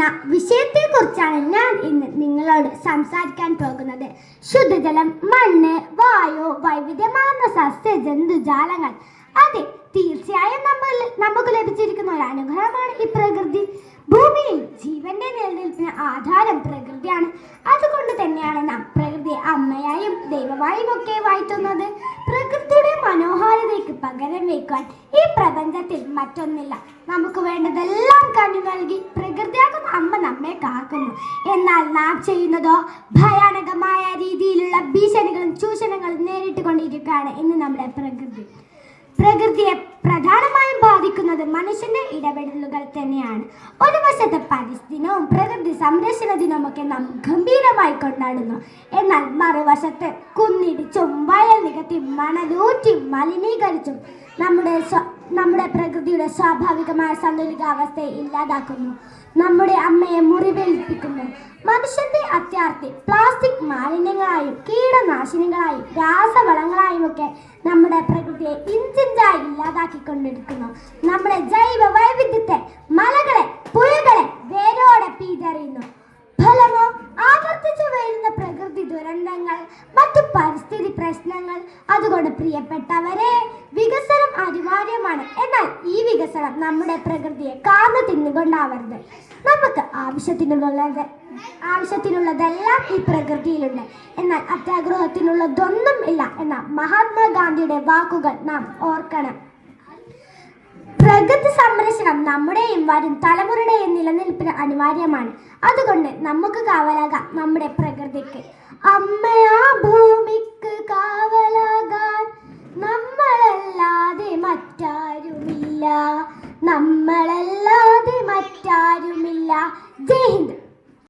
എന്ന വിഷയത്തെക്കുറിച്ചാണ് ഞാൻ ഇന്ന് നിങ്ങളോട് സംസാരിക്കാൻ പോകുന്നത്. ശുദ്ധജലം, മണ്ണ്, വായു, വൈവിധ്യമാർന്ന സസ്യ ജന്തുജാലങ്ങൾ. അതെ, തീർച്ചയായും നമുക്ക് ലഭിച്ചിരിക്കുന്ന ഒരു അനുഗ്രഹമാണ് ഈ പ്രകൃതി. ഭൂമിയിൽ ജീവന്റെ നിലനിൽപ്പിന് ആധാരം പ്രകൃതിയാണ്. അതുകൊണ്ട് തന്നെയാണ് നാം പ്രകൃതിയെ അമ്മയായും ദൈവമായും ഒക്കെ വാഴ്ത്തുന്നത്. പ്രകൃതിയുടെ മനോഹാരിതയ്ക്ക് പകരം വയ്ക്കുവാൻ ഈ പ്രപഞ്ചത്തിൽ മറ്റൊന്നില്ല. നമുക്ക് വേണ്ടതെല്ലാം കണ്ണു നൽകി പ്രകൃതിയാകുന്ന അമ്മ നമ്മെ കാക്കുന്നു. എന്നാൽ നാം ചെയ്യുന്നതോ ഭയാനകമായ രീതിയിലുള്ള ഭീഷണികളും ചൂഷണങ്ങളും നേരിട്ട് കൊണ്ടിരിക്കുകയാണ് ഇന്ന് നമ്മുടെ പ്രകൃതി. പ്രകൃതിയെ പ്രധാനമായും ബാധിക്കുന്നത് മനുഷ്യന്റെ ഇടപെടലുകൾ തന്നെയാണ്. ഒരു വശത്ത് പരിസ്ഥിതിയും പ്രകൃതി സംരക്ഷണ ദിനമൊക്കെ നാം ഗംഭീരമായി കൊണ്ടാടുന്നു. എന്നാൽ മറുവശത്ത് കുന്നിടിച്ചും വയൽ നികത്തി മണലൂറ്റി മലിനീകരിച്ചും നമ്മുടെ പ്രകൃതിയുടെ സ്വാഭാവികമായ സന്തുലിതാവസ്ഥയെ ഇല്ലാതാക്കുന്നു. നമ്മുടെ അമ്മയെ മുറിവേൽപ്പിക്കുന്നു. മനുഷ്യന്റെ അത്യാർത്തി പ്ലാസ്റ്റിക് മാലിന്യങ്ങളായും കീടനാശിനികളായും രാസവളങ്ങളായും ഒക്കെ നമ്മുടെ പ്രകൃതിയെ ഇഞ്ചിഞ്ചായി ഇല്ലാതാക്കിക്കൊണ്ടിരിക്കുന്നു. നമ്മുടെ ജൈവ വൈവിധ്യത്തെ, മലകളെ, പുഴകളെ വേരോടെ പീതറിയുന്നു. ഫലമോ ആവർത്തിച്ചു വരുന്ന പ്രകൃതി ദുരന്തങ്ങൾ, മറ്റു പരിസ്ഥിതി പ്രശ്നങ്ങൾ. അതുകൊണ്ട് പ്രിയപ്പെട്ടവരെ, വികസനം അനിവാര്യമാണ്. എന്നാൽ ഈ വികസനം നമ്മുടെ പ്രകൃതിയെ കാർന്നു തിന്നുകൊണ്ടാവരുത്. നമുക്ക് ആവശ്യത്തിനുള്ളതെല്ലാം ഈ പ്രകൃതിയിലുണ്ട്. എന്നാൽ അത്യാഗ്രഹത്തിനുള്ളതൊന്നും ഇല്ല എന്ന മഹാത്മാഗാന്ധിയുടെ വാക്കുകൾ നാം ഓർക്കണം. പ്രകൃതി സംരക്ഷണം നമ്മുടെയും വരും തലമുറയുടെയും നിലനിൽപ്പിന് അനിവാര്യമാണ്. അതുകൊണ്ട് നമുക്ക് കാവലാകാം നമ്മുടെ പ്രകൃതിക്ക്. അമ്മയാ ഭൂമിക്ക് കാവലാകാൻ നമ്മളല്ലാതെ മറ്റാരുമില്ല. ജയ് ഹിന്ദ്.